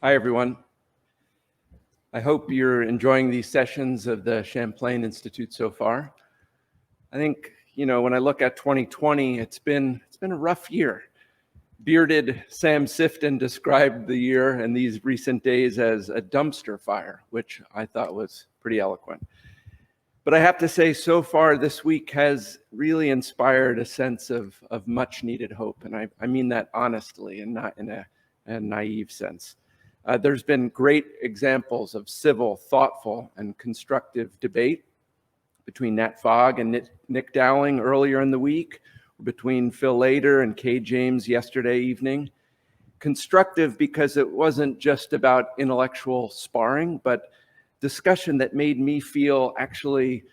Hi, everyone. I hope you're enjoying these sessions of the Champlain Institute so far. I think, when I look at 2020, it's been a rough year. Bearded Sam Sifton described the year and these recent days as a dumpster fire, which I thought was pretty eloquent. But I have to say, so far this week has really inspired a sense of much needed hope. And I mean that honestly and not in a naive sense. There's been great examples of civil, thoughtful, and constructive debate between Nat Fogg and Nick Dowling earlier in the week, between Phil Lader and Kay James yesterday evening. Constructive because it wasn't just about intellectual sparring, but discussion that made me feel actually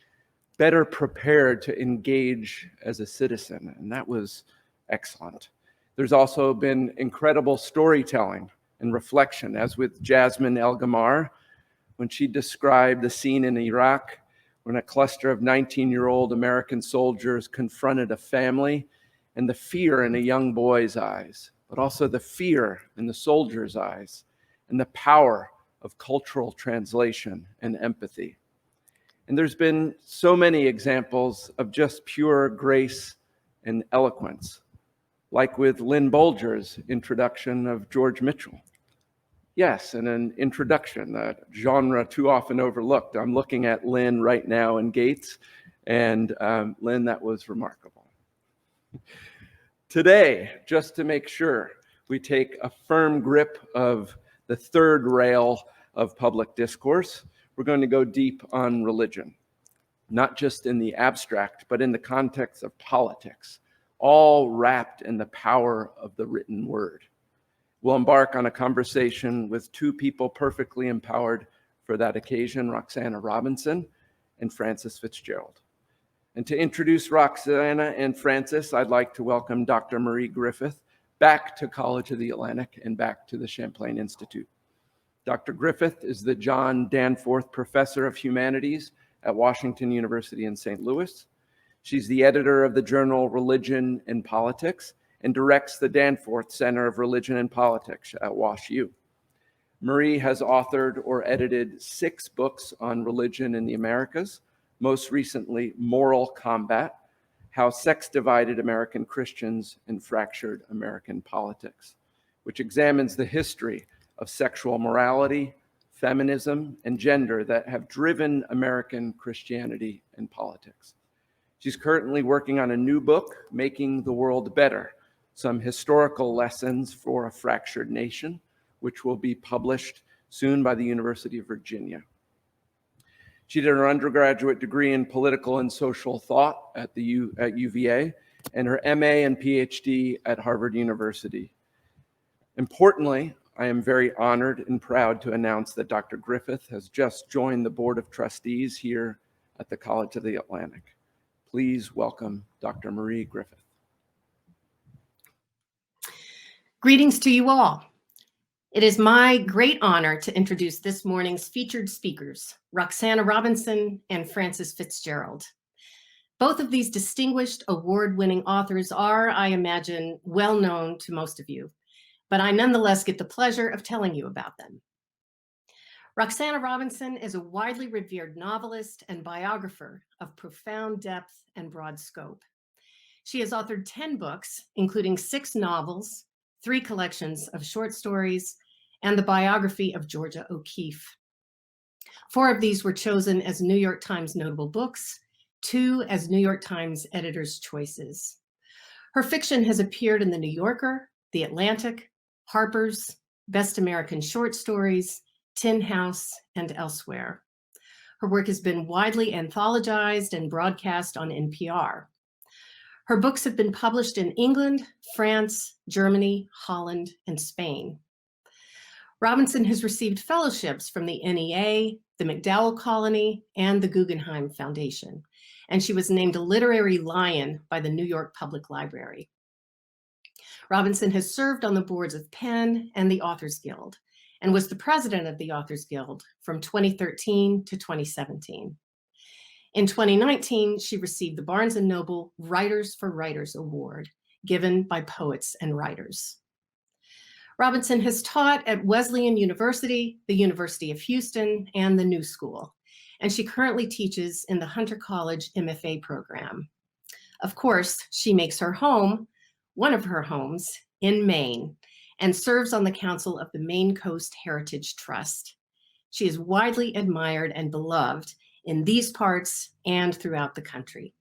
better prepared to engage as a citizen, and that was excellent. There's also been incredible storytelling and reflection, as with Jasmine El-Gammar, when she described the scene in Iraq when a cluster of 19-year-old American soldiers confronted a family and the fear in a young boy's eyes, but also the fear in the soldier's eyes and the power of cultural translation and empathy. And there's been so many examples of just pure grace and eloquence, like with Lynn Bolger's introduction of George Mitchell. Yes, and an introduction, that genre too often overlooked. I'm looking at Lynn right now in Gates, and Lynn, that was remarkable. Today, just to make sure we take a firm grip of the third rail of public discourse, we're going to go deep on religion, not just in the abstract, but in the context of politics, all wrapped in the power of the written word. We'll embark on a conversation with two people perfectly empowered for that occasion, Roxana Robinson and Francis FitzGerald. And to introduce Roxana and Francis, I'd like to welcome Dr. Marie Griffith back to College of the Atlantic and back to the Champlain Institute. Dr. Griffith is the John Danforth Professor of Humanities at Washington University in St. Louis. She's the editor of the journal Religion and Politics and directs the Danforth Center of Religion and Politics at WashU. Marie has authored or edited 6 books on religion in the Americas, most recently Moral Combat: How Sex Divided American Christians and Fractured American Politics, which examines the history of sexual morality, feminism, and gender that have driven American Christianity and politics. She's currently working on a new book, Making the World Better: Some Historical Lessons for a Fractured Nation, which will be published soon by the University of Virginia. She did her undergraduate degree in political and social thought at UVA and her MA and PhD at Harvard University. Importantly, I am very honored and proud to announce that Dr. Griffith has just joined the Board of Trustees here at the College of the Atlantic. Please welcome Dr. Marie Griffith. Greetings to you all. It is my great honor to introduce this morning's featured speakers, Roxana Robinson and Francis FitzGerald. Both of these distinguished award-winning authors are, I imagine, well known to most of you, but I nonetheless get the pleasure of telling you about them. Roxana Robinson is a widely revered novelist and biographer of profound depth and broad scope. She has authored 10 books, including 6 novels, 3 collections of short stories, and the biography of Georgia O'Keeffe. 4 of these were chosen as New York Times notable books, 2 as New York Times Editor's Choices. Her fiction has appeared in The New Yorker, The Atlantic, Harper's, Best American Short Stories, Tin House, and elsewhere. Her work has been widely anthologized and broadcast on NPR. Her books have been published in England, France, Germany, Holland, and Spain. Robinson has received fellowships from the NEA, the MacDowell Colony, and the Guggenheim Foundation, and she was named a literary lion by the New York Public Library. Robinson has served on the boards of PEN and the Authors Guild, and was the president of the Authors Guild from 2013 to 2017. In 2019, she received the Barnes & Noble Writers for Writers Award, given by Poets and Writers. Robinson has taught at Wesleyan University, the University of Houston, and the New School, and she currently teaches in the Hunter College MFA program. Of course, she makes her home, one of her homes, in Maine, and serves on the council of the Maine Coast Heritage Trust. She is widely admired and beloved in these parts and throughout the country.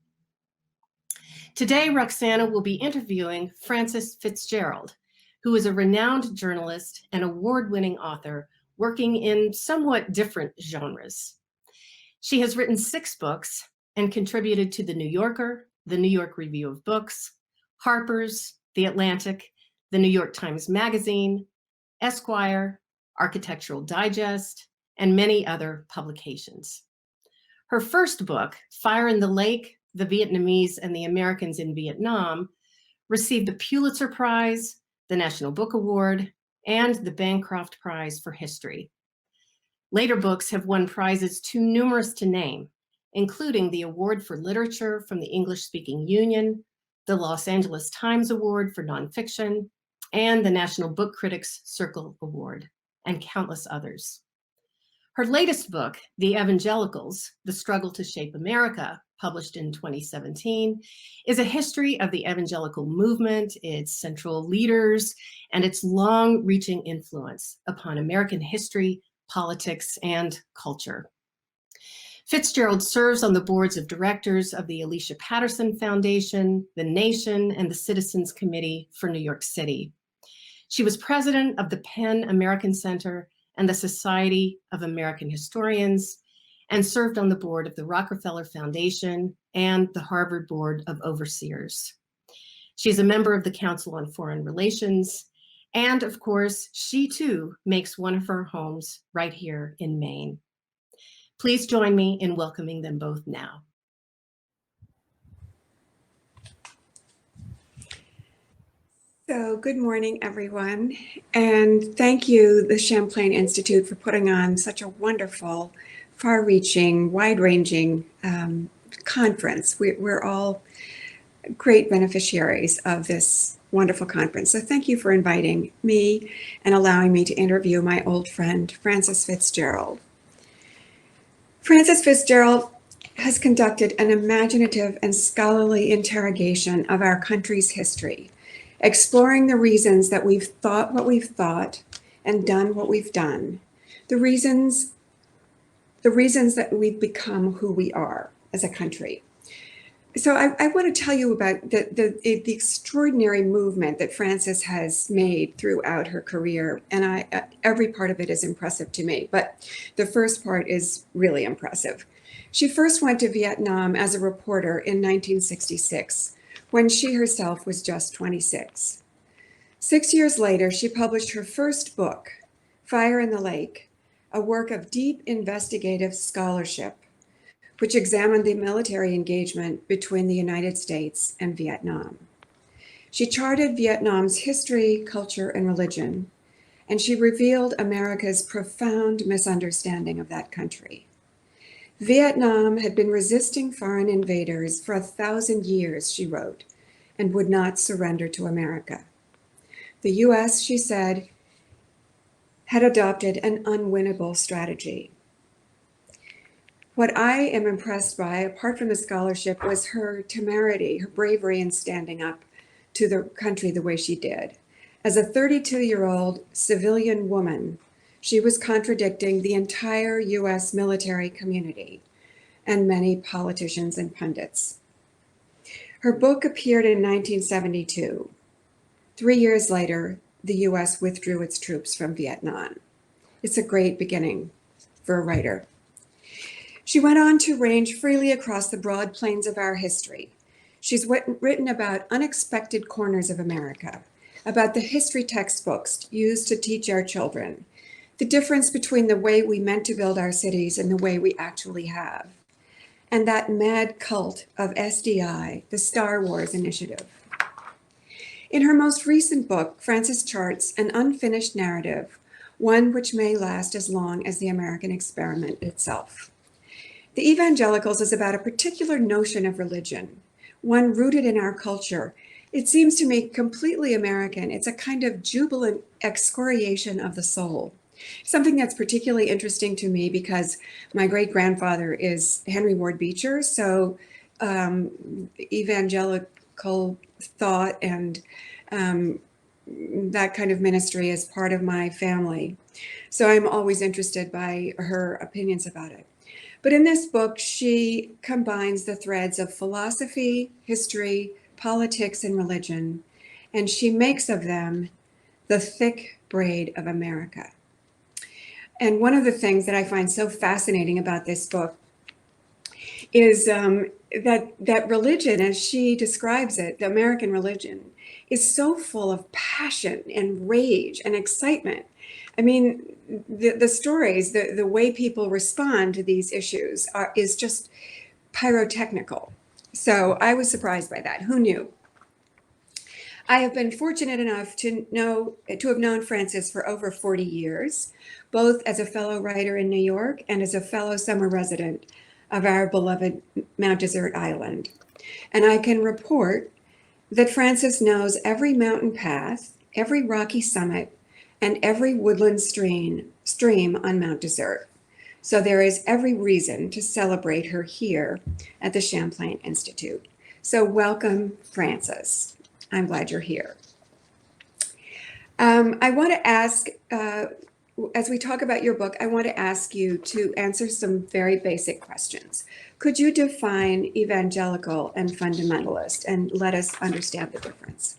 Today, Roxana will be interviewing Frances FitzGerald, who is a renowned journalist and award-winning author working in somewhat different genres. She has written 6 books and contributed to The New Yorker, the New York Review of Books, Harper's, The Atlantic, the New York Times Magazine, Esquire, Architectural Digest, and many other publications. Her first book, Fire in the Lake, The Vietnamese and the Americans in Vietnam, received the Pulitzer-Prize, the National Book Award, and the Bancroft Prize for History. Later books have won prizes too numerous to name, including the Award for Literature from the English-Speaking Union, the Los Angeles Times Award for Nonfiction, and the National Book Critics Circle Award, and countless others. Her latest book, The Evangelicals, The Struggle to Shape America, published in 2017, is a history of the evangelical movement, its central leaders, and its long-reaching influence upon American history, politics, and culture. FitzGerald serves on the boards of directors of the Alicia Patterson Foundation, the Nation, and the Citizens Committee for New York City. She was president of the PEN American Center and the Society of American Historians, and served on the board of the Rockefeller Foundation and the Harvard Board of Overseers. She's a member of the Council on Foreign Relations, and of course, she too makes one of her homes right here in Maine. Please join me in welcoming them both now. So good morning, everyone. And thank you, the Champlain Institute, for putting on such a wonderful, far-reaching, wide-ranging conference. We're all great beneficiaries of this wonderful conference. So thank you for inviting me and allowing me to interview my old friend, Frances FitzGerald. Frances FitzGerald has conducted an imaginative and scholarly interrogation of our country's history, exploring the reasons that we've thought what we've thought and done what we've done, the reasons that we've become who we are as a country. So I want to tell you about the extraordinary movement that Frances has made throughout her career, and every part of it is impressive to me, but the first part is really impressive. She first went to Vietnam as a reporter in 1966, when she herself was just 26. 6 years later, she published her first book, Fire in the Lake, a work of deep investigative scholarship, which examined the military engagement between the United States and Vietnam. She charted Vietnam's history, culture, and religion, and she revealed America's profound misunderstanding of that country. Vietnam had been resisting foreign invaders for 1,000 years, she wrote, and would not surrender to America. The US, she said, had adopted an unwinnable strategy. What I am impressed by, apart from the scholarship, was her temerity, her bravery in standing up to the country the way she did. As a 32-year-old civilian woman, she was contradicting the entire US military community and many politicians and pundits. Her book appeared in 1972. 3 years later, the US withdrew its troops from Vietnam. It's a great beginning for a writer. She went on to range freely across the broad plains of our history. She's written about unexpected corners of America, about the history textbooks used to teach our children, the difference between the way we meant to build our cities and the way we actually have, and that mad cult of SDI, the Star Wars Initiative. In her most recent book, Frances charts an unfinished narrative, one which may last as long as the American experiment itself. The Evangelicals is about a particular notion of religion, one rooted in our culture It seems to me completely American. It's a kind of jubilant excoriation of the soul. Something that's particularly interesting to me because my great-grandfather is Henry Ward Beecher, so evangelical thought and that kind of ministry is part of my family. So I'm always interested by her opinions about it. But in this book, she combines the threads of philosophy, history, politics, and religion, and she makes of them the thick braid of America. And one of the things that I find so fascinating about this book is that religion, as she describes it, the American religion, is so full of passion and rage and excitement. I mean, the stories, the way people respond to these issues is just pyrotechnical. So I was surprised by that. Who knew? I have been fortunate enough to have known Frances for over 40 years, both as a fellow writer in New York and as a fellow summer resident of our beloved Mount Desert Island. And I can report that Frances knows every mountain path, every rocky summit, and every woodland stream on Mount Desert. So there is every reason to celebrate her here at the Champlain Institute. So welcome, Frances. I'm glad you're here. I want to ask, as we talk about your book, I want to ask you to answer some very basic questions. Could you define evangelical and fundamentalist and let us understand the difference?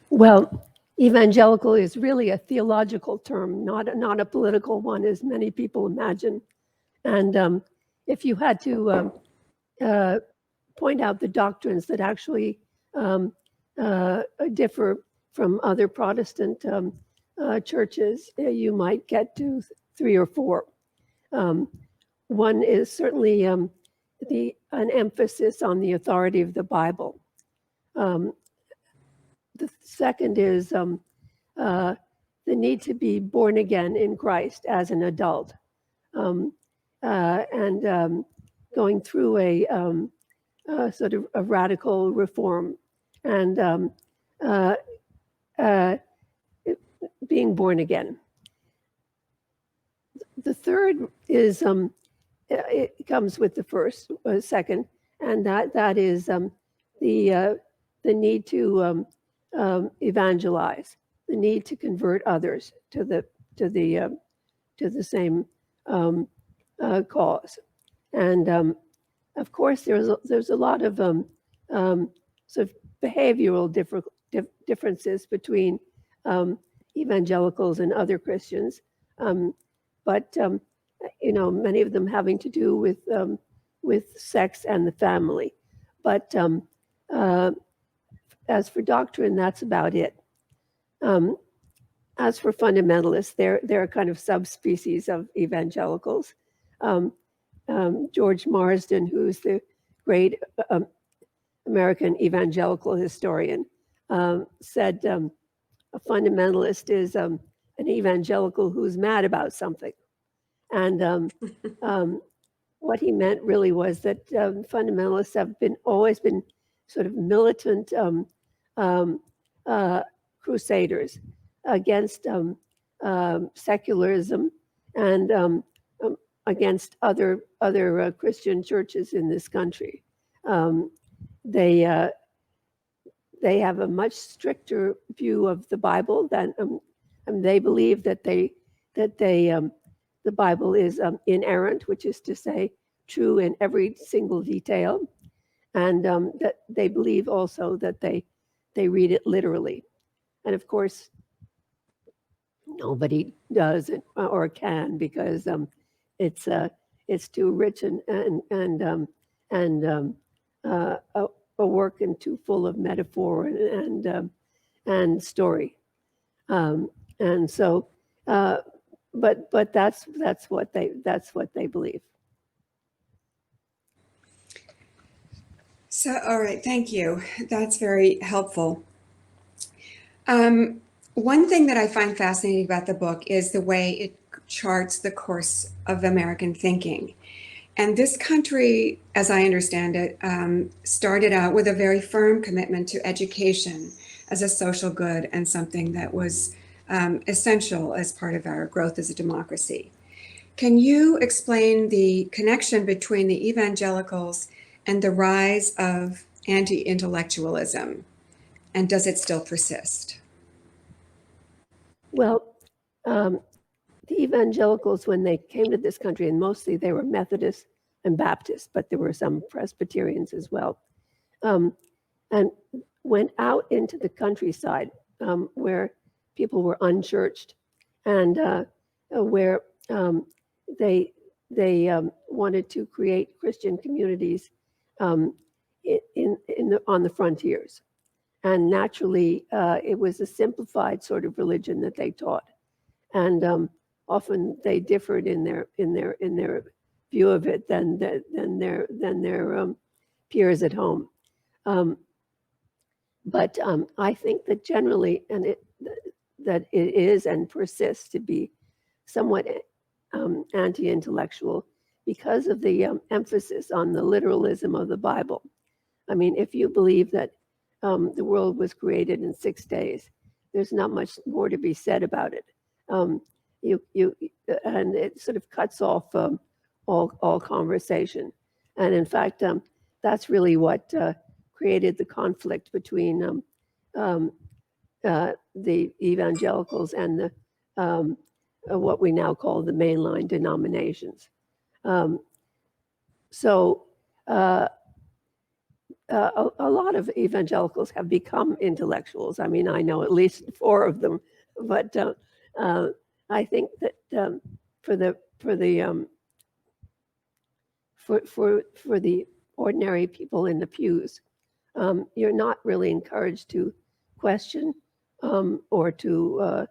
Well, evangelical is really a theological term, not a political one, as many people imagine. And if you had to point out the doctrines that actually differ from other Protestant churches, you might get to 3 or 4. One is certainly an emphasis on the authority of the Bible. The second is the need to be born again in Christ as an adult, and going through a sort of a radical reform and being born again. The third is it comes with the first, second, and that is the need to evangelize, the need to convert others to the same cause, and of course there's a lot of sort of behavioral differences between evangelicals and other Christians, but many of them having to do with sex and the family, but as for doctrine, that's about it. As for fundamentalists, they're a kind of subspecies of evangelicals. George Marsden, who's the great American evangelical historian, said a fundamentalist is an evangelical who's mad about something. And what he meant really was that fundamentalists have always been sort of militant crusaders against secularism and against other Christian churches in this country. They have a much stricter view of the Bible than they believe that the Bible is inerrant, which is to say true in every single detail, and that they believe also that they read it literally. And of course, nobody does it or can, because it's too rich and a work and too full of metaphor and story. And so, but that's what they believe. So, all right, thank you. That's very helpful. One thing that I find fascinating about the book is the way it charts the course of American thinking. And this country, as I understand it, started out with a very firm commitment to education as a social good and something that was essential as part of our growth as a democracy. Can you explain the connection between the evangelicals and the rise of anti-intellectualism? And does it still persist? Well, the evangelicals, when they came to this country, and mostly they were Methodists and Baptists, but there were some Presbyterians as well, and went out into the countryside where people were unchurched, and where they wanted to create Christian communities on the frontiers. And naturally, it was a simplified sort of religion that they taught, and often they differed in their view of it than their peers at home. But I think that generally, that it is and persists to be somewhat anti-intellectual because of the emphasis on the literalism of the Bible. I mean, if you believe that the world was created in 6 days, there's not much more to be said about it. And it sort of cuts off all conversation. And in fact, that's really what created the conflict between the evangelicals and the what we now call the mainline denominations. So a lot of evangelicals have become intellectuals. I mean, I know at least 4 of them, but I think that for the ordinary people in the pews, you're not really encouraged to question or to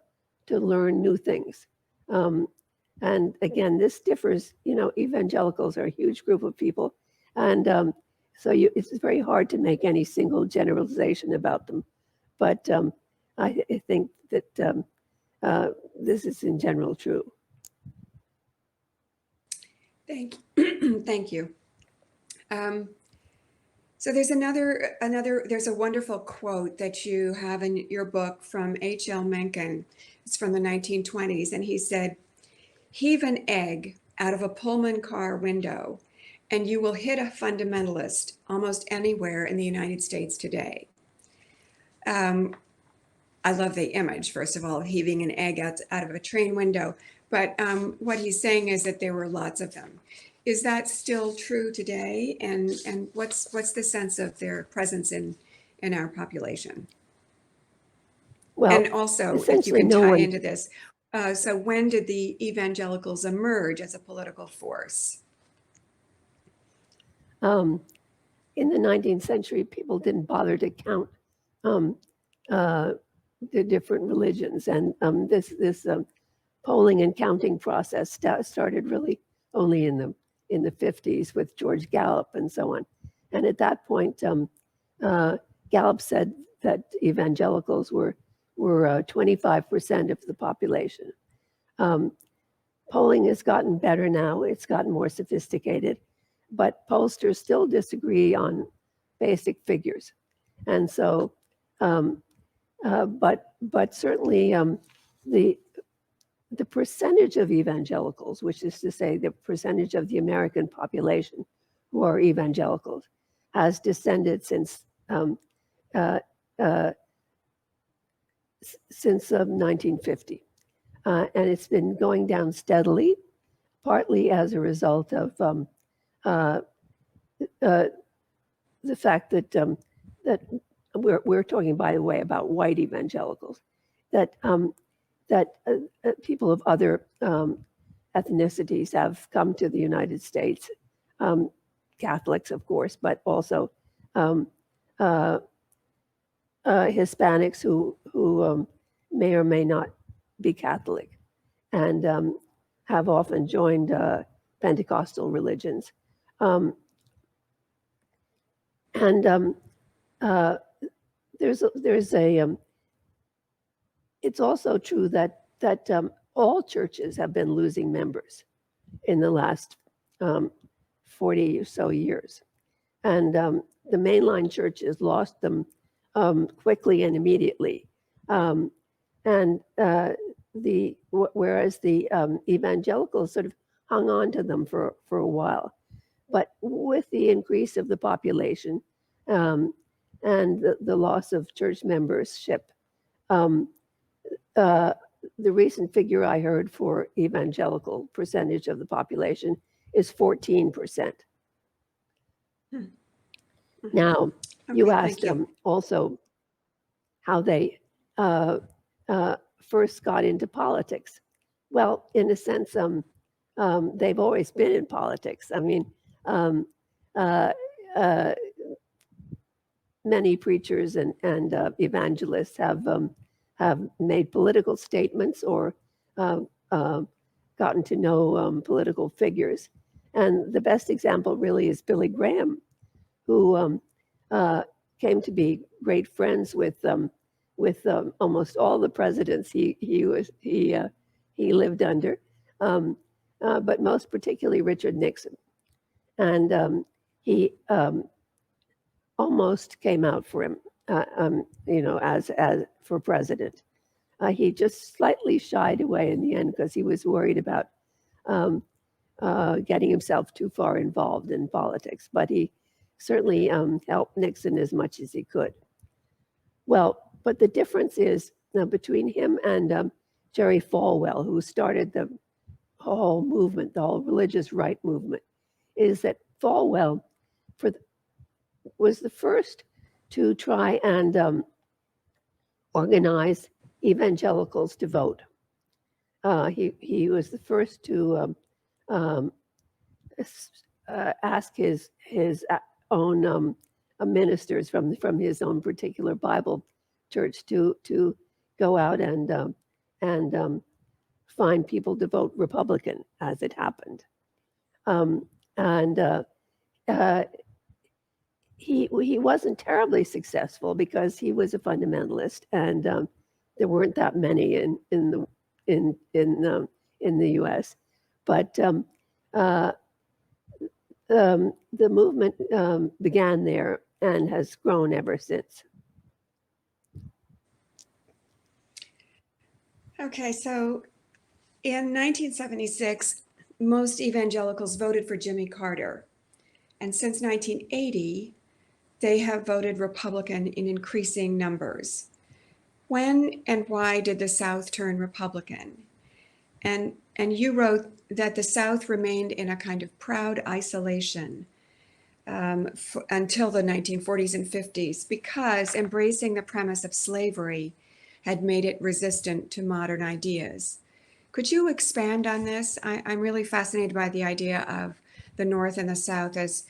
learn new things. And again, this differs. You know, evangelicals are a huge group of people, and so it's very hard to make any single generalization about them. But I think that this is in general true. Thank you. So there's there's a wonderful quote that you have in your book from H.L. Mencken. It's from the 1920s. And he said, "Heave an egg out of a Pullman car window and you will hit a fundamentalist almost anywhere in the United States today." I love the image, first of all, heaving an egg out of a train window. But what he's saying is that there were lots of them. Is that still true today? And what's the sense of their presence in our population? Well, and also, if you can tie into this, so when did the evangelicals emerge as a political force? In the 19th century, people didn't bother to count the different religions, and this polling and counting process started really only in the 50s with George Gallup and so on. And at that point, Gallup said that evangelicals were 25% of the population. Polling has gotten better now; it's gotten more sophisticated, but pollsters still disagree on basic figures, and so. But certainly the percentage of evangelicals, which is to say the percentage of the American population who are evangelicals, has descended since 1950, and it's been going down steadily, partly as a result of the fact that we're talking, by the way, about white evangelicals, that people of other ethnicities have come to the United States, Catholics, of course, but also Hispanics who may or may not be Catholic, and have often joined Pentecostal religions. It's also true that all churches have been losing members in the last 40 or so years. And the mainline churches lost them quickly and immediately. Whereas the evangelicals sort of hung on to them for a while. But with the increase of the population and the loss of church membership, the recent figure I heard for evangelical percentage of the population is 14%. Now, you Okay, asked thank you. them also how they first got into politics. Well, in a sense, they've always been in politics. I mean, many preachers and evangelists have made political statements or gotten to know political figures. And the best example really is Billy Graham, who came to be great friends with almost all the presidents he lived under, but most particularly Richard Nixon. And he almost came out for him, as for president. He just slightly shied away in the end because he was worried about getting himself too far involved in politics. But he certainly helped Nixon as much as he could. Well, but the difference is between him and Jerry Falwell, who started the whole movement, the whole religious right movement, is that Falwell was the first to try and organize evangelicals to vote. He was the first to ask his own ministers from his own particular Bible church to go out and find people to vote Republican, as it happened. He wasn't terribly successful because he was a fundamentalist, and there weren't that many in the U.S. But the movement began there and has grown ever since. Okay, so in 1976, most evangelicals voted for Jimmy Carter. And since 1980, they have voted Republican in increasing numbers. When and why did the South turn Republican? And you wrote that the South remained in a kind of proud isolation until the 1940s and 50s because embracing the premise of slavery had made it resistant to modern ideas. Could you expand on this? I'm really fascinated by the idea of the North and the South as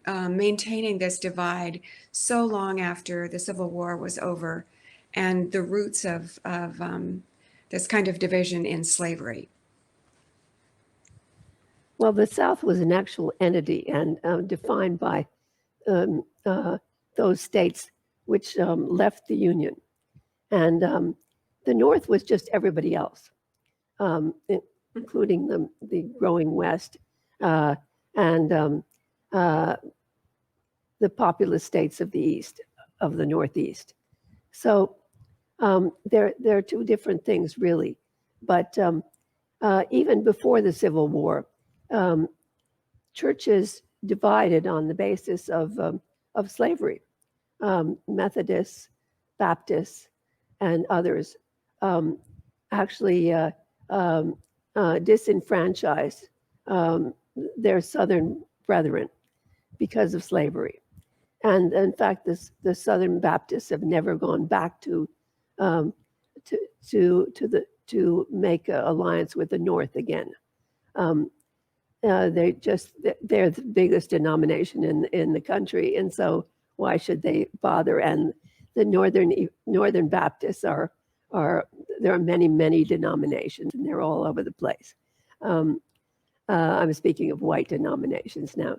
maintaining this divide so long after the Civil War was over, and the roots of this kind of division in slavery. Well, the South was an actual entity and defined by those states which left the Union. And the North was just everybody else, including the growing West and the populous states of the East, of the Northeast. So there are two different things, really. But even before the Civil War, churches divided on the basis of slavery. Methodists, Baptists, and others actually disenfranchised their Southern brethren because of slavery. And in fact, the Southern Baptists have never gone back to make an alliance with the North again. They're the biggest denomination in the country, and so why should they bother? And the Northern Baptists there are many denominations, and they're all over the place. I'm speaking of white denominations now.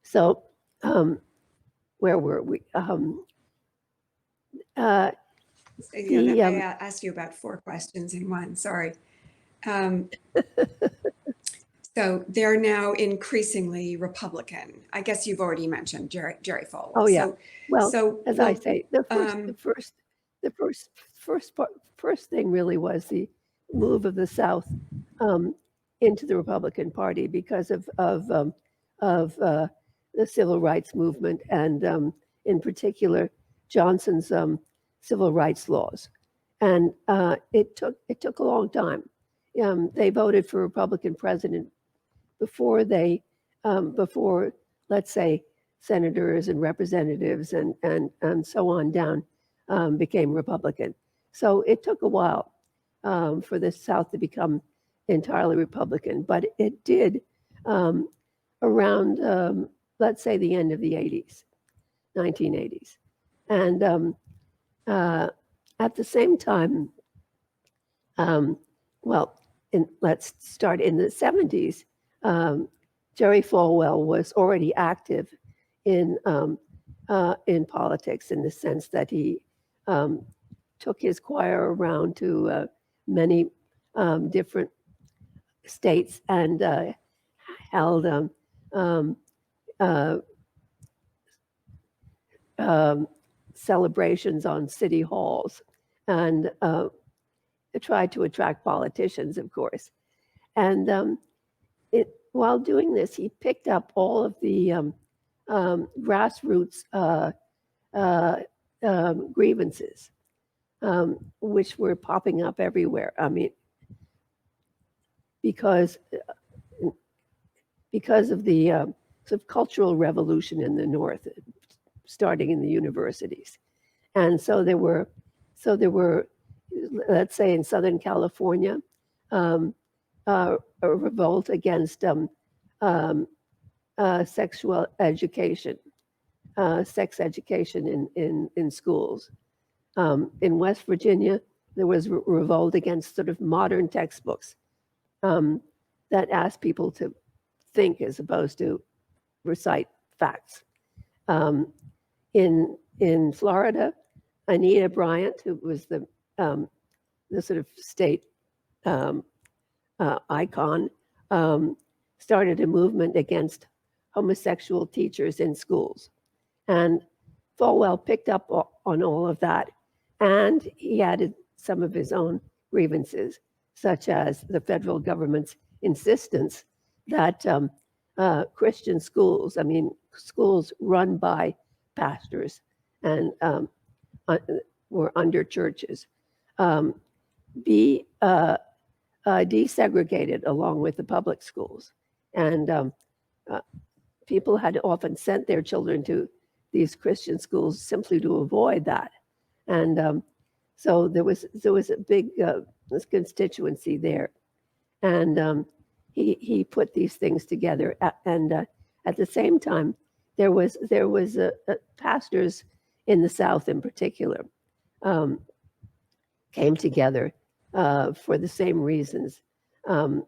So where were we? I asked you about 4 questions in one, sorry. So they're now increasingly Republican. I guess you've already mentioned Jerry Falwell. Oh yeah. Well, So as I the- say, first thing really was the move of the South into the Republican Party because of the civil rights movement and in particular Johnson's civil rights laws, and it took a long time. They voted for Republican president before let's say senators and representatives and so on down became Republican. So it took a while for the South to become entirely Republican, but it did around let's say the end of the 80s, 1980s. And at the same time, let's start in the 70s. Jerry Falwell was already active in politics in the sense that he took his choir around to many different states and held celebrations on city halls and tried to attract politicians, of course. And while doing this, he picked up all of the grassroots grievances, which were popping up everywhere. I mean, because of the sort of cultural revolution in the North, starting in the universities. And so there were, let's say in Southern California, a revolt against sexual education, sex education in schools. In West Virginia, there was a revolt against sort of modern textbooks that asked people to think as opposed to recite facts. In Florida, Anita Bryant, who was the sort of state icon, started a movement against homosexual teachers in schools. And Falwell picked up on all of that, and he added some of his own grievances, such as the federal government's insistence that Christian schools, I mean, schools run by pastors and were under churches, be desegregated along with the public schools. And people had often sent their children to these Christian schools simply to avoid that. And so there was a big this constituency there. And he put these things together. And at the same time, there was pastors in the South in particular came together for the same reasons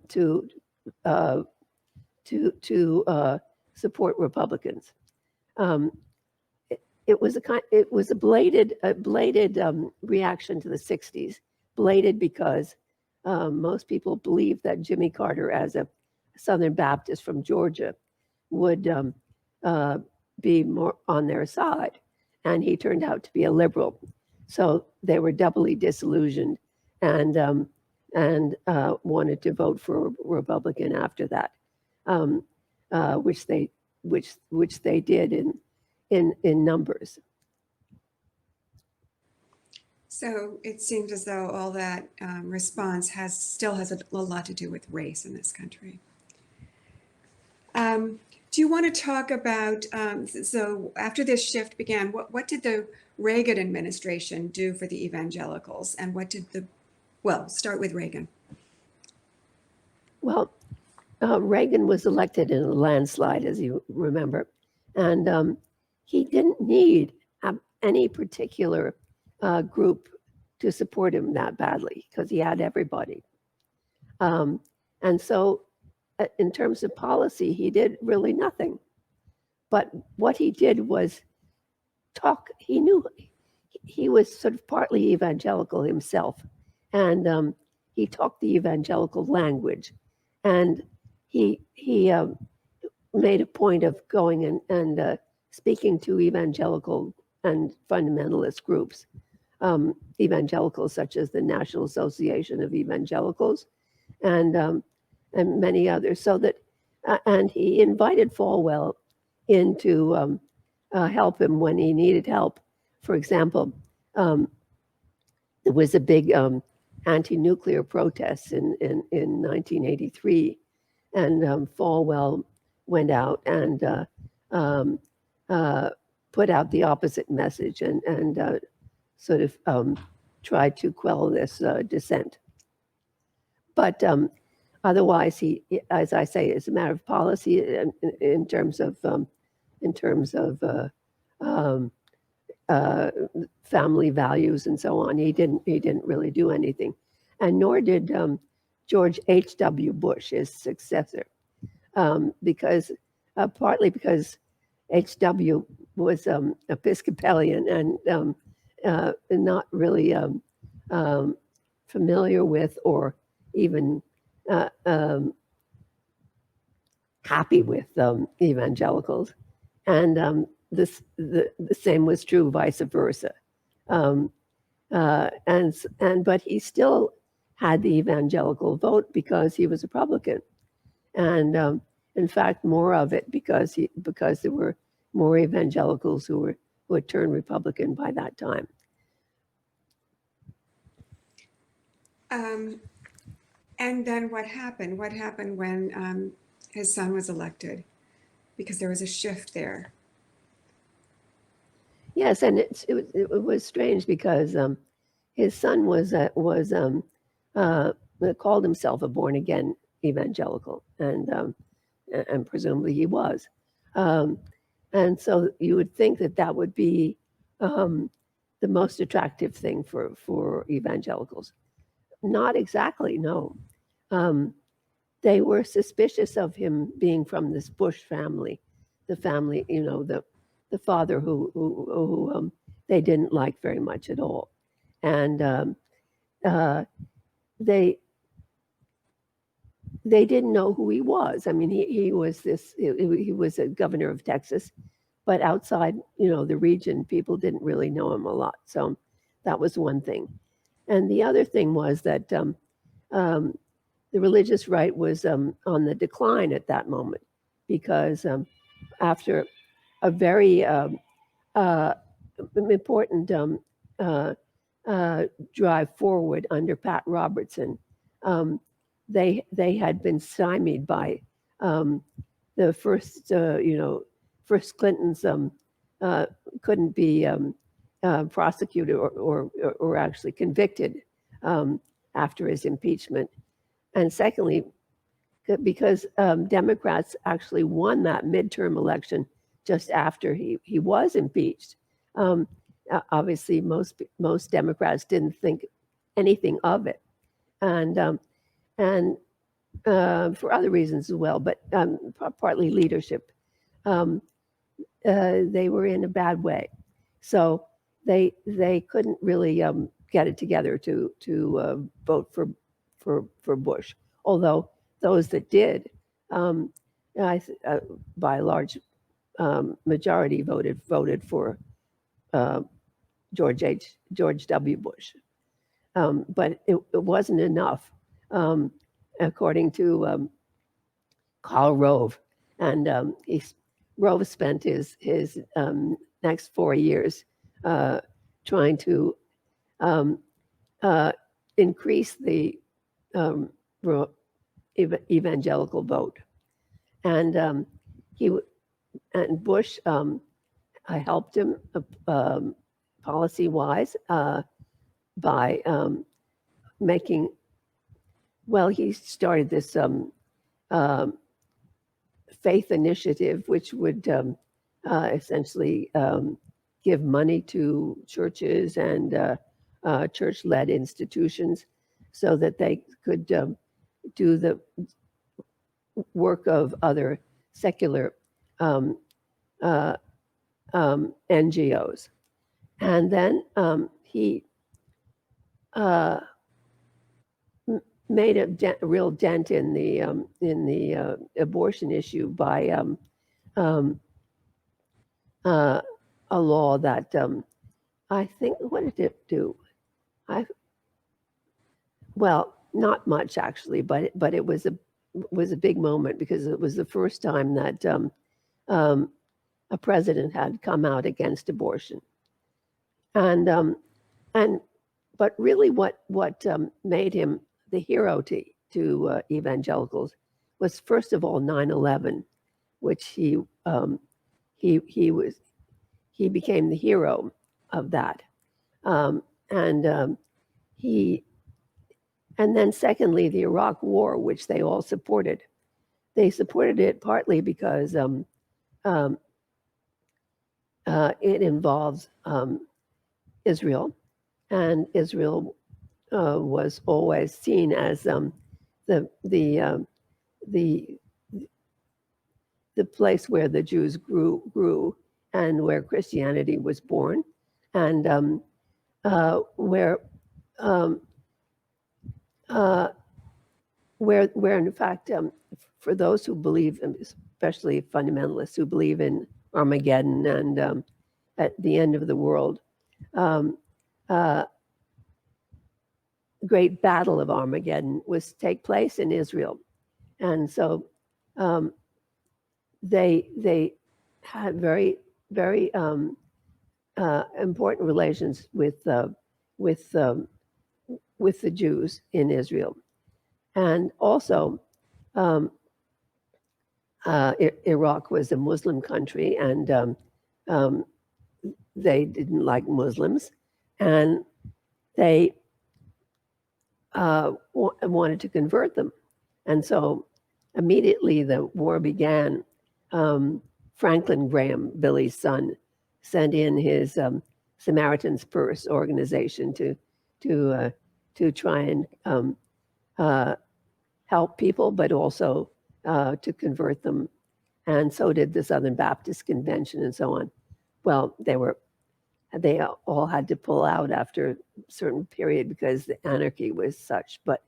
to support Republicans. It was a bladed reaction to the 60s. Bladed because most people believed that Jimmy Carter, as a Southern Baptist from Georgia, would be more on their side, and he turned out to be a liberal. So they were doubly disillusioned and wanted to vote for a Republican after that, which they did in numbers. So it seems as though all that response still has a lot to do with race in this country. Do you want to talk about, so after this shift began, what did the Reagan administration do for the evangelicals, and what did start with Reagan. Well, Reagan was elected in a landslide, as you remember, and he didn't need any particular group to support him that badly because he had everybody. And so in terms of policy, he did really nothing. But what he did was talk. He knew he was sort of partly evangelical himself, and he talked the evangelical language, and he made a point of going and speaking to evangelical and fundamentalist groups, evangelicals such as the National Association of Evangelicals and many others. So that, and he invited Falwell in to help him when he needed help. For example, there was a big anti-nuclear protest in 1983, and Falwell went out and put out the opposite message and sort of tried to quell this dissent. But otherwise, he, as I say, it's a matter of policy in terms of family values and so on. He didn't really do anything, and nor did George H.W. Bush, his successor, because partly because H.W. was Episcopalian and not really familiar with or even happy with evangelicals, and the same was true vice versa. But he still had the evangelical vote because he was a Republican, and in fact more of it because there were more evangelicals who had turned Republican by that time. And then what happened? What happened when his son was elected? Because there was a shift there. Yes, and it was strange because his son was called himself a born again evangelical, and presumably he was, and so you would think that would be the most attractive thing for evangelicals. Not exactly, no. They were suspicious of him being from this Bush family, the family, the father who they didn't like very much at all, and they didn't know who he was. I mean, he was a governor of Texas, but outside the region, people didn't really know him a lot. So that was one thing, and the other thing was that the religious right was on the decline at that moment, because after a very important drive forward under Pat Robertson, they had been stymied by the first Clintons couldn't be prosecuted or actually convicted after his impeachment. And secondly, because Democrats actually won that midterm election just after he was impeached. Obviously, most Democrats didn't think anything of it, and for other reasons as well, but partly leadership. They were in a bad way, so they couldn't really get it together to vote for Bush. Although those that did, by a large majority, voted for George W. Bush. But it wasn't enough, according to Karl Rove. And Rove spent his next 4 years trying to increase the evangelical vote. And and Bush helped him policy-wise by making, well, he started this faith initiative, which would essentially give money to churches and church-led institutions so that they could do the work of other secular NGOs. And then he made a real dent in the abortion issue by a law that I think, what did it do? Well, not much actually, but it was a big moment because it was the first time that a president had come out against abortion, and but really what made him the hero to evangelicals was first of all 9/11, which he became the hero of that, and then secondly the Iraq War, which they all supported. They supported it partly because it involves Israel, and Israel was always seen as the place where the Jews grew and where Christianity was born, and where in fact, for those who believe, especially fundamentalists who believe in Armageddon and at the end of the world, great battle of Armageddon was take place in Israel, and so they had very important relations with the Jews in Israel, and also Iraq was a Muslim country, and they didn't like Muslims, and they wanted to convert them. And so immediately the war began, Franklin Graham, Billy's son, sent in his Samaritan's Purse organization to try and help people, but also to convert them. And so did the Southern Baptist Convention and so on. Well, they all had to pull out after a certain period because the anarchy was such. But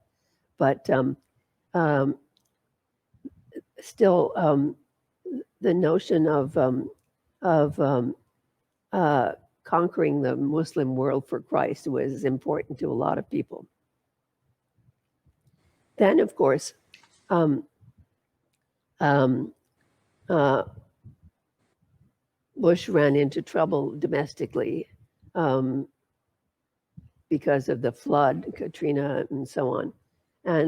still, the notion of conquering the Muslim world for Christ was important to a lot of people. Then, of course, Bush ran into trouble domestically because of the flood, Katrina, and so on.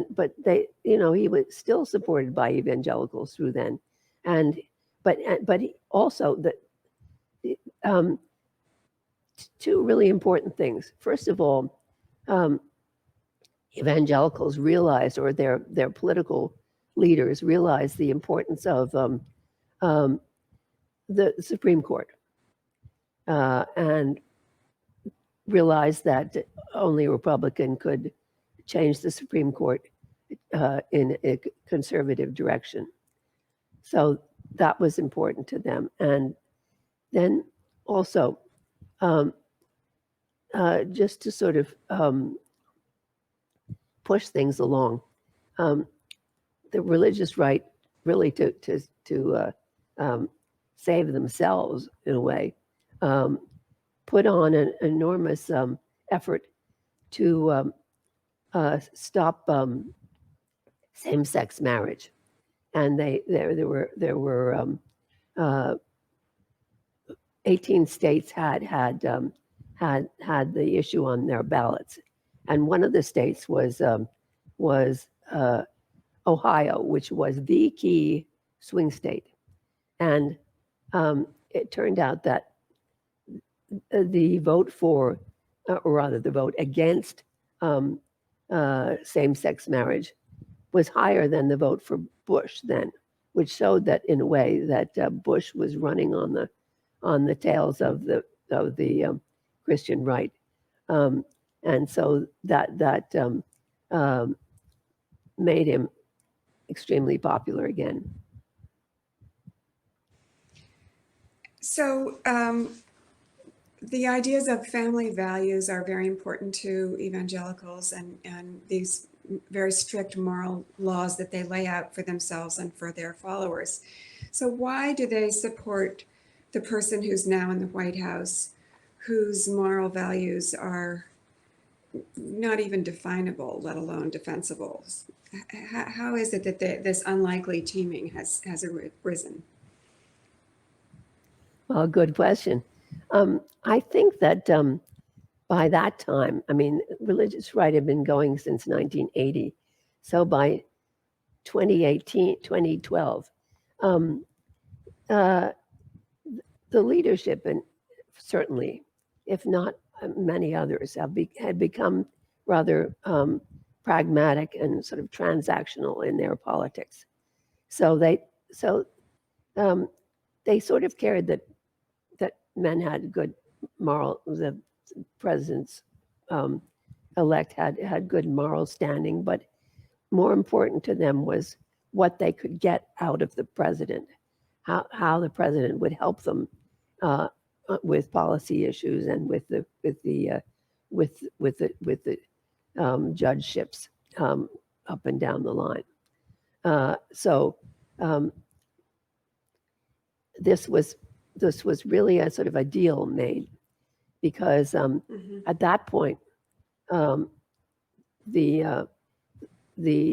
But he was still supported by evangelicals through then, but he also two really important things. First of all, evangelicals realized, or their political leaders realized, the importance of the Supreme Court, and realized that only a Republican could change the Supreme Court in a conservative direction. So that was important to them. And then also, just to sort of push things along, the religious right really to save themselves in a way, put on an enormous effort to stop same-sex marriage, and there were 18 states had the issue on their ballots, and one of the states was Ohio, which was the key swing state, and it turned out that the vote for, or rather the vote against same-sex marriage was higher than the vote for Bush then, which showed that in a way that Bush was running on the tails of the Christian right, and so that made him extremely popular again. So the ideas of family values are very important to evangelicals, and these very strict moral laws that they lay out for themselves and for their followers. So why do they support the person who's now in the White House, whose moral values are not even definable, let alone defensible? How is it that this unlikely teaming has arisen? Well, good question. I think that by that time, I mean, religious right had been going since 1980. So by 2018, 2012, the leadership, and certainly, if not many others, had become rather pragmatic and sort of transactional in their politics. So they sort of cared that men had good moral. The president's elect had good moral standing, but more important to them was what they could get out of the president, how the president would help them with policy issues and with the judgeships up and down the line. This was really a sort of a deal made, because at that point the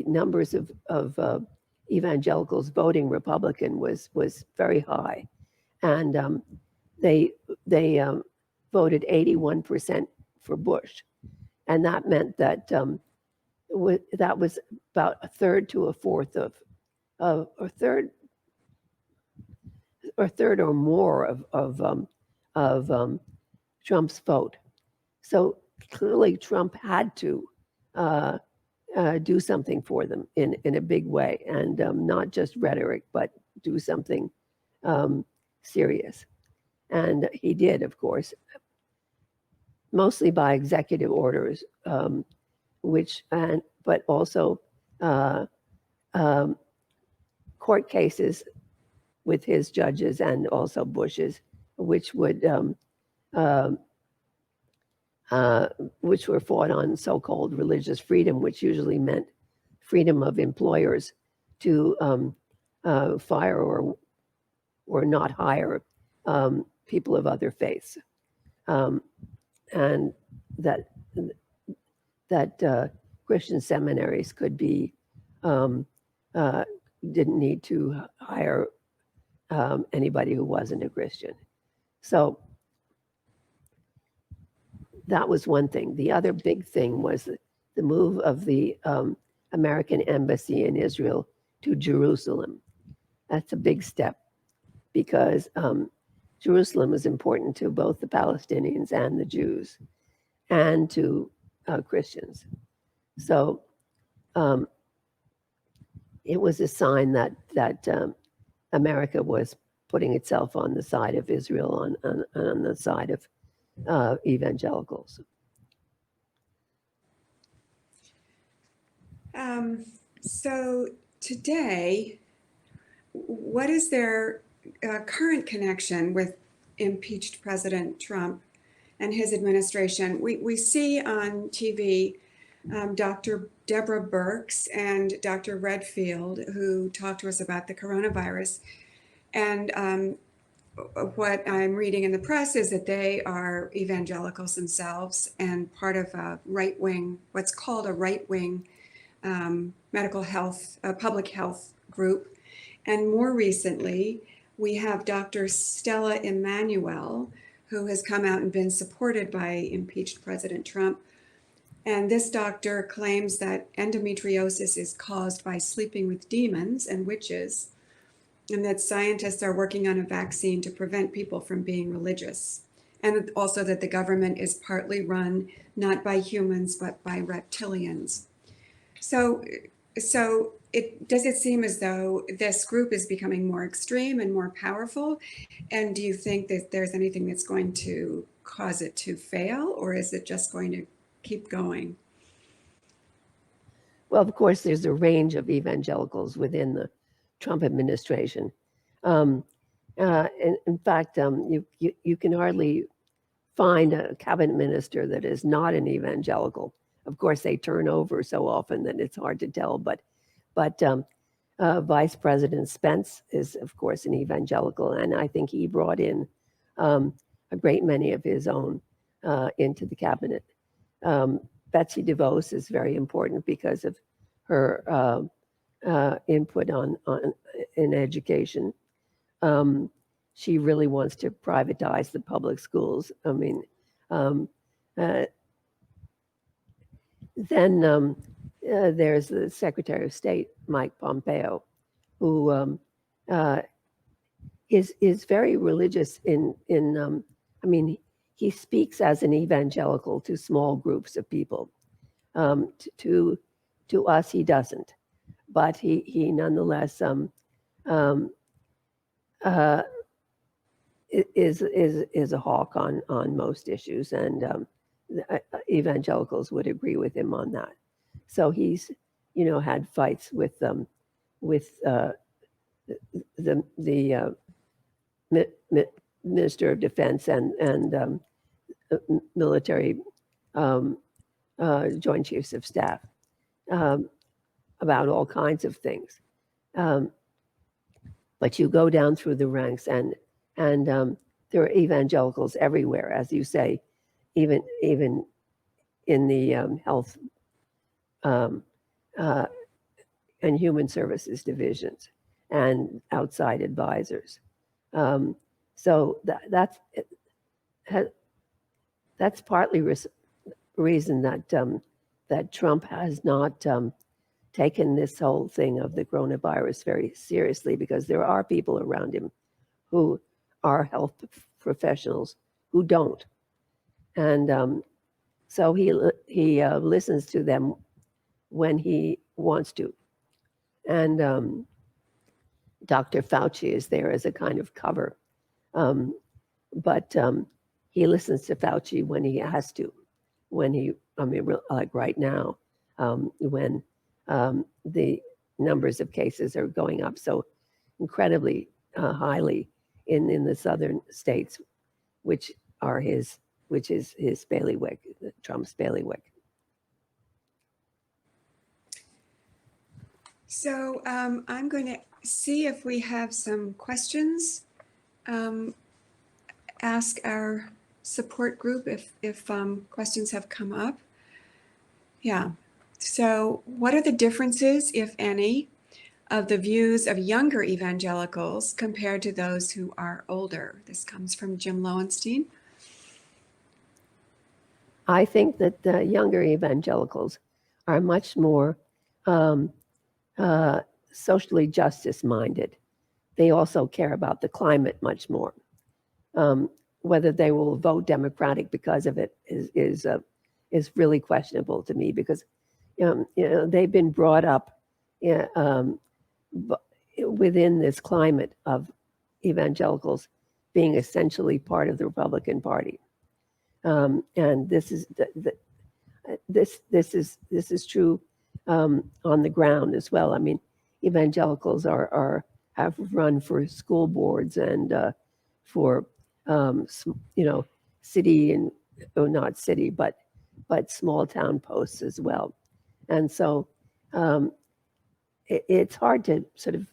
numbers of evangelicals voting Republican was very high, and they voted 81% for Bush, and that meant that that was about a third to a fourth of a third or more of Trump's vote. So clearly Trump had to do something for them in a big way, and not just rhetoric, but do something serious. And he did, of course, mostly by executive orders, but also court cases with his judges and also Bush's, which were fought on so-called religious freedom, which usually meant freedom of employers to fire or not hire people of other faiths, and that Christian seminaries could be didn't need to hire anybody who wasn't a Christian. So that was one thing. The other big thing was the move of the American embassy in Israel to Jerusalem. That's a big step, because Jerusalem is important to both the Palestinians and the Jews, and to Christians. So it was a sign that America was putting itself on the side of Israel, on the side of evangelicals. So today, what is their current connection with impeached President Trump and his administration? We see on TV Dr. Deborah Birx and Dr. Redfield, who talked to us about the coronavirus. And what I'm reading in the press is that they are evangelicals themselves and part of a right-wing, what's called a right-wing medical health, public health group. And more recently, we have Dr. Stella Immanuel, who has come out and been supported by impeached President Trump. And this doctor claims that endometriosis is caused by sleeping with demons and witches, and that scientists are working on a vaccine to prevent people from being religious. And also that the government is partly run not by humans, but by reptilians. So does it seem as though this group is becoming more extreme and more powerful? And do you think that there's anything that's going to cause it to fail, or is it just going to keep going? Well, of course, there's a range of evangelicals within the Trump administration. In fact, you can hardly find a cabinet minister that is not an evangelical. Of course, they turn over so often that it's hard to tell, but Vice President Spence is, of course, an evangelical, and I think he brought in a great many of his own into the cabinet. Betsy DeVos is very important because of her input in education. She really wants to privatize the public schools. I mean, then there's the Secretary of State, Mike Pompeo, who is very religious I mean, he speaks as an evangelical to small groups of people. To us, he doesn't, but he nonetheless is a hawk on most issues, and evangelicals would agree with him on that. So he's, had fights with the Minister of Defense and military Joint Chiefs of Staff about all kinds of things. But you go down through the ranks, and there are evangelicals everywhere, as you say, even in the health and human services divisions and outside advisors. So that's partly reason that Trump has not taken this whole thing of the coronavirus very seriously, because there are people around him who are health professionals who don't, and so he listens to them when he wants to, and Dr. Fauci is there as a kind of cover, but he listens to Fauci when he has to, like right now, when the numbers of cases are going up so incredibly highly in the southern states, which is his bailiwick, Trump's bailiwick. So I'm going to see if we have some questions. Ask our support group if questions have come up. Yeah. So what are the differences, if any, of the views of younger evangelicals compared to those who are older? This comes from Jim Lowenstein. I think that the younger evangelicals are much more socially justice minded. They also care about the climate much more. Whether they will vote Democratic because of it is really questionable to me, because they've been brought up within this climate of evangelicals being essentially part of the Republican Party, and this is true on the ground as well. I mean, evangelicals have run for school boards and for city and not city, but small town posts as well, and so it's hard to sort of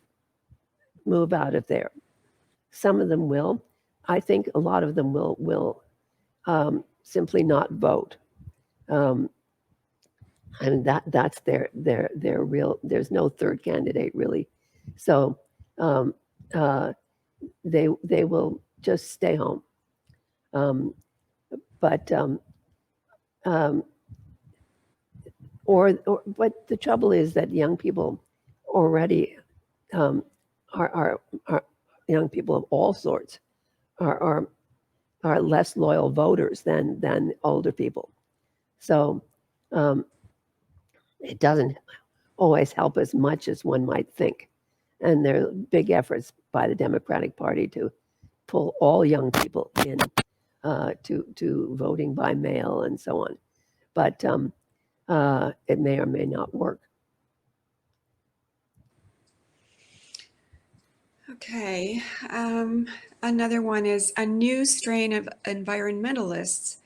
move out of there. Some of them will. I think a lot of them will simply not vote. And that's their real. There's no third candidate really, so they will just stay home. But the trouble is that young people already are young people of all sorts are less loyal voters than older people. So it doesn't always help as much as one might think. And there are big efforts by the Democratic Party to pull all young people in to voting by mail and so on. But it may or may not work. Okay. Another one is a new strain of environmentalists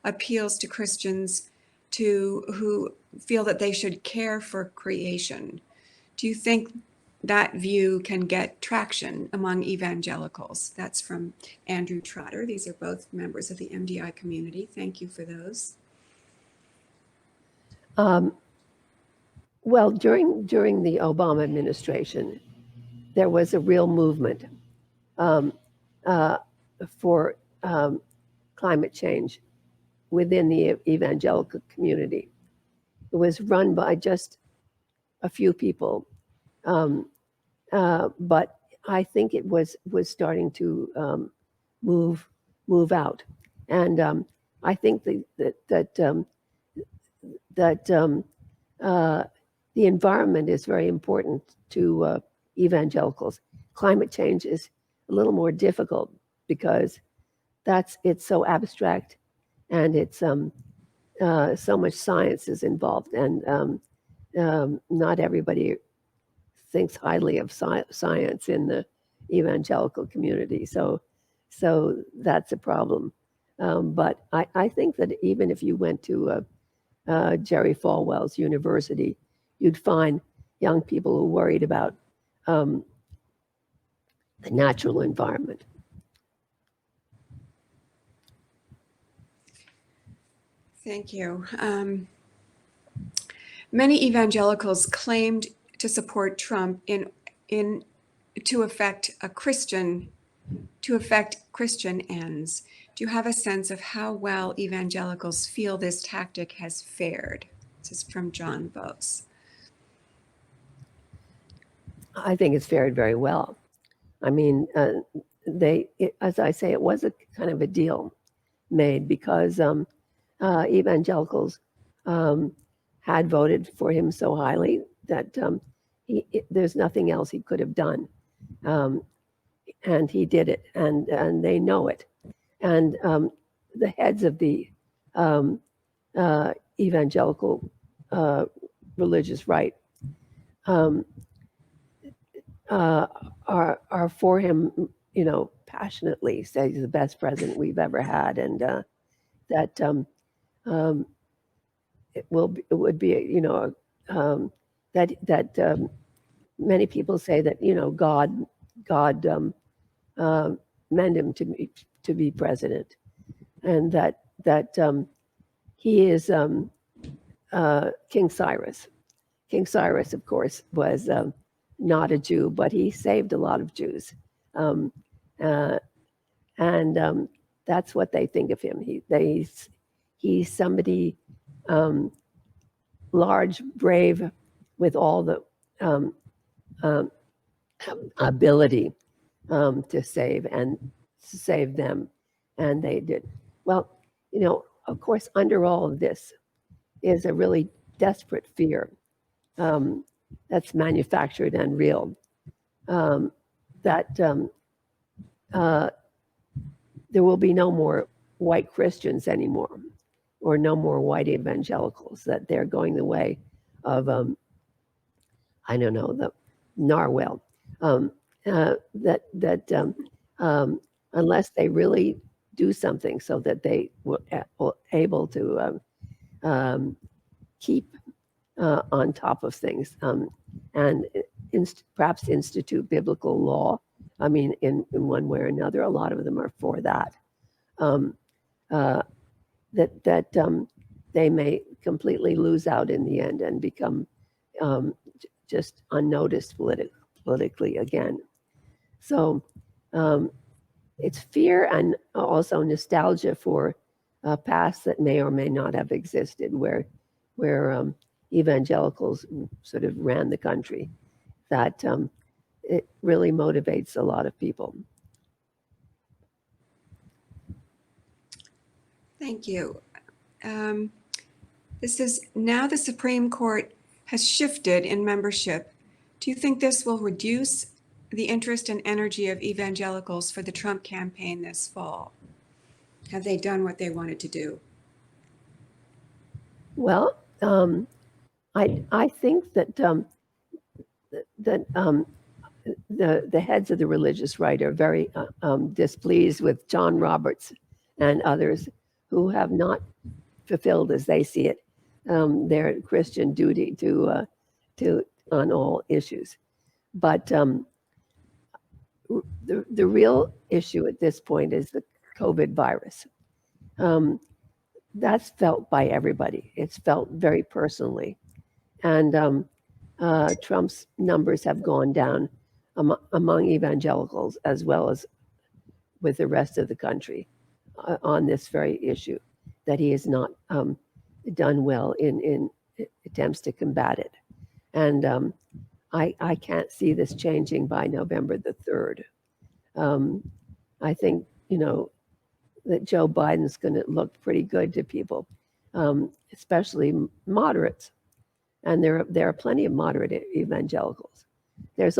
appeals to Christians who feel that they should care for creation. Do you think that view can get traction among evangelicals? That's from Andrew Trotter. These are both members of the MDI community. Thank you for those. Well, during the Obama administration, there was a real movement for climate change within the evangelical community. It was run by just a few people, but I think it was starting to move out, and I think that the environment is very important to evangelicals. Climate change is a little more difficult because it's so abstract, and it's so much science is involved, and not everybody thinks highly of science in the evangelical community. So that's a problem. But I think that even if you went to Jerry Falwell's university, you'd find young people who worried about the natural environment. Thank you. Many evangelicals claimed to support Trump to affect Christian ends. Do you have a sense of how well evangelicals feel this tactic has fared? This is from John Bose. I think it's fared very well. I mean, as I say, it was a kind of a deal made because evangelicals had voted for him so highly that there's nothing else he could have done. And he did it, and they know it. And the heads of the evangelical religious right are for him, passionately. Say he's the best president we've ever had, and that it would be, that many people say that God meant him to be president, and that he is King Cyrus. King Cyrus, of course, was not a Jew, but he saved a lot of Jews, and that's what they think of him. He's somebody large, brave, with all the ability to save them, and they did. Well, of course, under all of this is a really desperate fear that's manufactured and real, that there will be no more white Christians anymore, or no more white evangelicals, that they're going the way of, the narwhal. Unless they really do something so that they were able to keep on top of things, and perhaps institute biblical law. I mean, in one way or another, a lot of them are for that. That they may completely lose out in the end and become just unnoticed politically again. So it's fear and also nostalgia for a past that may or may not have existed, where evangelicals sort of ran the country, that it really motivates a lot of people. Thank you. This is now the Supreme Court has shifted in membership. Do you think this will reduce the interest and energy of evangelicals for the Trump campaign this fall? Have they done what they wanted to do? Well, I think that the heads of the religious right are very displeased with John Roberts and others who have not fulfilled, as they see it, their Christian duty to on all issues. But the real issue at this point is the COVID virus. That's felt by everybody. It's felt very personally. And Trump's numbers have gone down among evangelicals as well as with the rest of the country on this very issue, that he has not done well in attempts to combat it. And I can't see this changing by November the 3rd. I think, that Joe Biden's going to look pretty good to people, especially moderates. And there are plenty of moderate evangelicals. There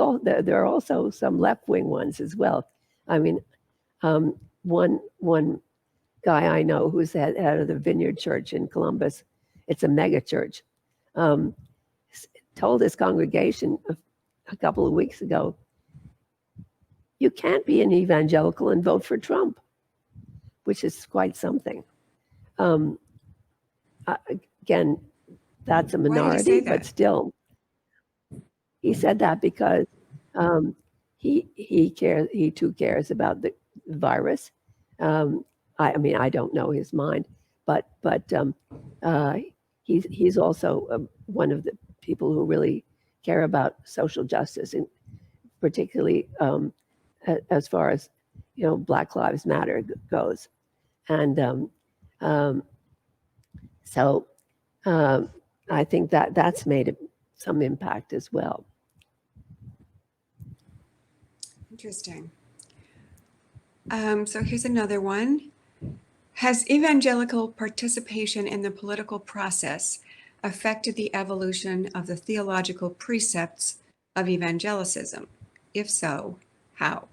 are also some left-wing ones as well. I mean, one guy I know who's head of the Vineyard Church in Columbus, it's a mega church, told his congregation a couple of weeks ago, you can't be an evangelical and vote for Trump, which is quite something. Again, that's a minority, but still, he said that because he cares. He too cares about the virus. I mean, I don't know his mind, but he's also one of the people who really care about social justice, and particularly as far as Black Lives Matter goes. And so I think that's made some impact as well. Interesting. So here's another one. Has evangelical participation in the political process affected the evolution of the theological precepts of evangelicism? If so, how?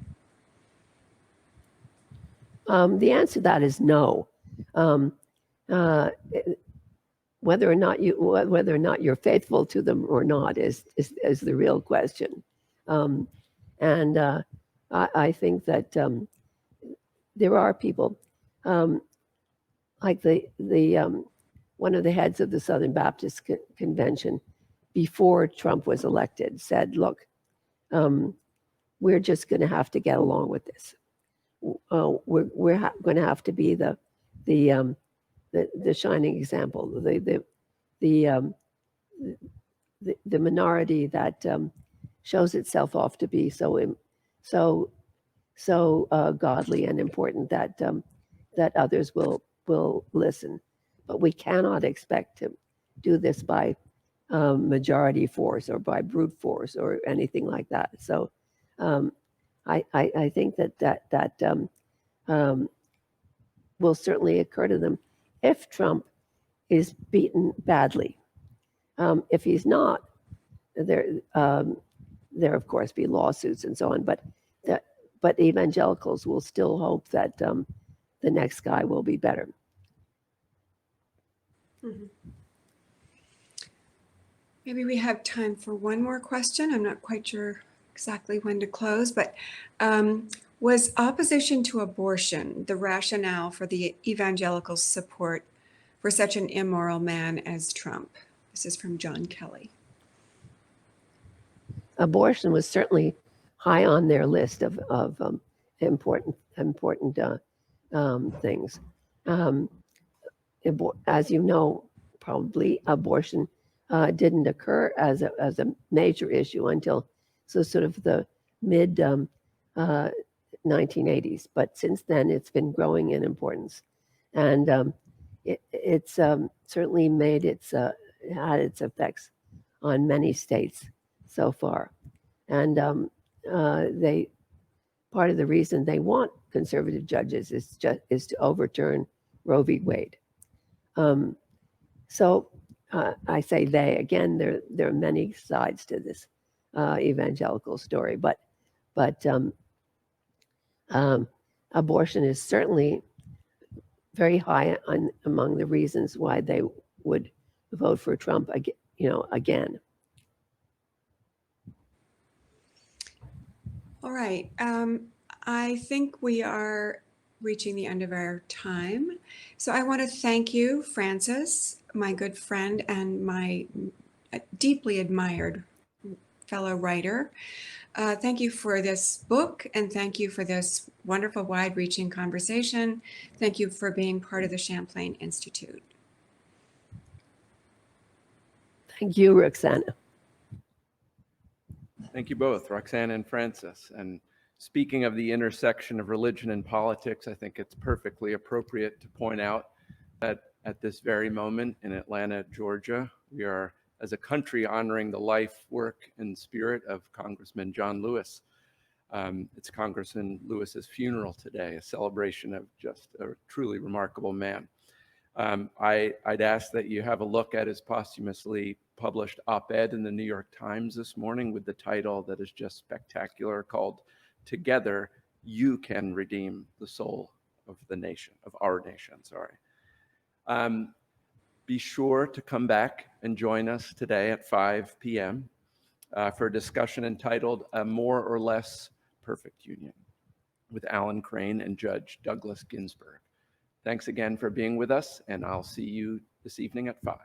The answer to that is no. Whether or not you're faithful to them or not is the real question. And I think that there are people like the one of the heads of the Southern Baptist Convention before Trump was elected said, "Look, we're just going to have to get along with this. We're going to have to be the shining example, the minority that shows itself off to be so godly and important that others will listen. But we cannot expect to do this by majority force or by brute force or anything like that." So I think that will certainly occur to them if Trump is beaten badly. If he's not, there of course be lawsuits and so on. But evangelicals will still hope that the next guy will be better. Mm-hmm. Maybe we have time for one more question. I'm not quite sure exactly when to close, but was opposition to abortion the rationale for the evangelicals' support for such an immoral man as Trump? This is from John Kelly. Abortion was certainly high on their list of important things. As you know, probably abortion didn't occur as a major issue until sort of the mid 1980s. But since then, it's been growing in importance, and it's certainly made had its effects on many states so far. And part of the reason they want conservative judges is to overturn Roe v. Wade. So I say they again. There are many sides to this evangelical story, but abortion is certainly very high among the reasons why they would vote for Trump again. All right. I think we are reaching the end of our time. So I want to thank you, Francis, my good friend and my deeply admired fellow writer. Thank you for this book, and thank you for this wonderful, wide-reaching conversation. Thank you for being part of the Champlain Institute. Thank you, Roxana. Thank you both, Roxana and Francis. And speaking of the intersection of religion and politics, I think it's perfectly appropriate to point out that at this very moment in Atlanta, Georgia, we are, as a country, honoring the life, work, and spirit of Congressman John Lewis. It's Congressman Lewis's funeral today, a celebration of just a truly remarkable man. I'd ask that you have a look at his posthumously published op-ed in the New York Times this morning with the title that is just spectacular, called "Together You Can Redeem the Soul of the Nation, of our nation." Sorry. Be sure to come back and join us today at 5 p.m. For a discussion entitled "A More or Less Perfect Union" with Alan Crane and Judge Douglas Ginsburg. Thanks again for being with us, and I'll see you this evening at 5.